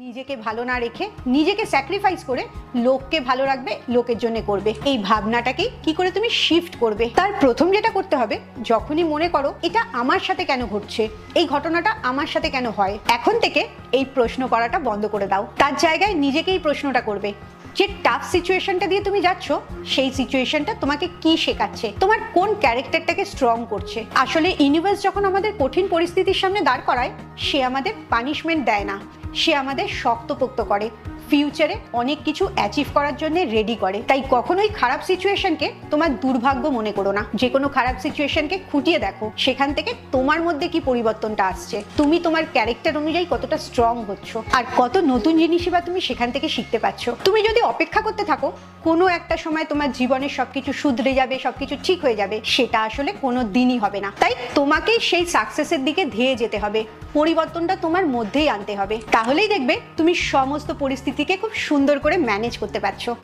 নিজেকে ভালো না রেখে নিজেকে স্যাক্রিফাইস করে লোককে ভালো রাখবে, লোকের জন্য করবে, এই ভাবনাটাকে কি করে তুমি শিফট করবে? তার প্রথম যেটা করতে হবে, যখনই মনে করো এটা আমার সাথে কেন ঘটছে, এই ঘটনাটা আমার সাথে কেন হয়, এখন থেকে এই প্রশ্ন করাটা বন্ধ করে দাও। তার জায়গায় নিজেকেই প্রশ্নটা করবে যে টাফ সিচুয়েশনটা দিয়ে তুমি যাচ্ছ, সেই সিচুয়েশনটা তোমাকে কি শেখাচ্ছে, তোমার কোন ক্যারেক্টারটাকে স্ট্রং করছে। আসলে ইউনিভার্স যখন আমাদের কঠিন পরিস্থিতির সামনে দাঁড় করায়, সে আমাদের পানিশমেন্ট দেয় না, সে আমাদের শক্তপোক্ত করে, ফিউচারে অনেক কিছু অ্যাচিভ করার জন্য রেডি করে। তাই কখনোই খারাপ সিচুয়েশনকে তোমার দুর্ভাগ্য মনে করো না। যে কোনো খারাপ সিচুয়েশনকে খুঁটিয়ে দেখো, সেখান থেকে তোমার মধ্যে কি পরিবর্তনটা আসছে, তুমি তোমার ক্যারেক্টার অনুযায়ী কতটা স্ট্রং হচ্ছ, আর কত নতুন জিনিসই বা তুমি সেখান থেকে শিখতে পাচ্ছ। তুমি যদি অপেক্ষা করতে থাকো কোনো একটা সময় তোমার জীবনের সবকিছু শুধরে যাবে, সবকিছু ঠিক হয়ে যাবে, সেটা আসলে কোনো দিনই হবে না। তাই তোমাকেই সেই সাকসেসের দিকে ধেয়ে যেতে হবে, পরিবর্তনটা তোমার মধ্যেই আনতে হবে। তাহলেই দেখবে তুমি সমস্ত পরিস্থিতিকে খুব সুন্দর করে ম্যানেজ করতে পারছো।